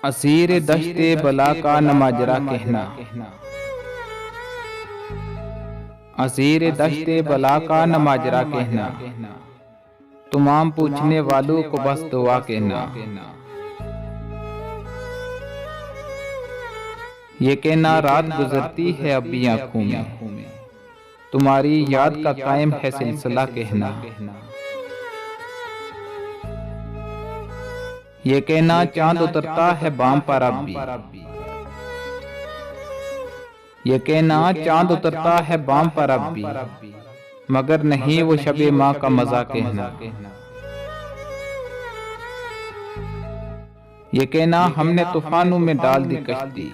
Asir दश्ते बला का नमाजरा कहना। असीर दश्ते बला का नमाजरा कहना। तमाम पूछने वालों को बस दुआ कहना। ये कहना रात गुजरती है अब भी आँखों में, तुम्हारी याद का कायम है सिलसिला कहना। ये कहना चांद उतरता है बाम पर अब भी। ये कहना चांद उतरता है बाम पर अब भी, मगर नहीं वो शबे माँ का मजा कहना। ये कहना हमने तूफानों में डाल दी कश्ती,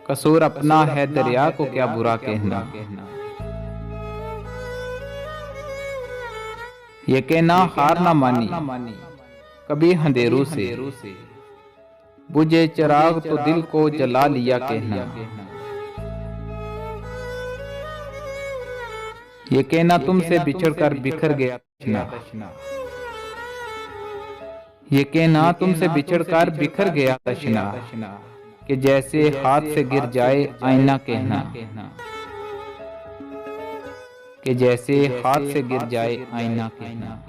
कसूर अपना है दरिया को क्या बुरा कहना। ये कहना हार ना मानी कभी अंधेरों से, बुझे चिराग तो दिल को जला लिया कहना। ये कहना तुमसे बिछड़कर बिखर गया तशना। ये कहना तुमसे बिछड़कर बिखर गया तशना, कि जैसे हाथ से गिर जाए आईना कहना। कि जैसे हाथ से गिर जाए आईना कहना।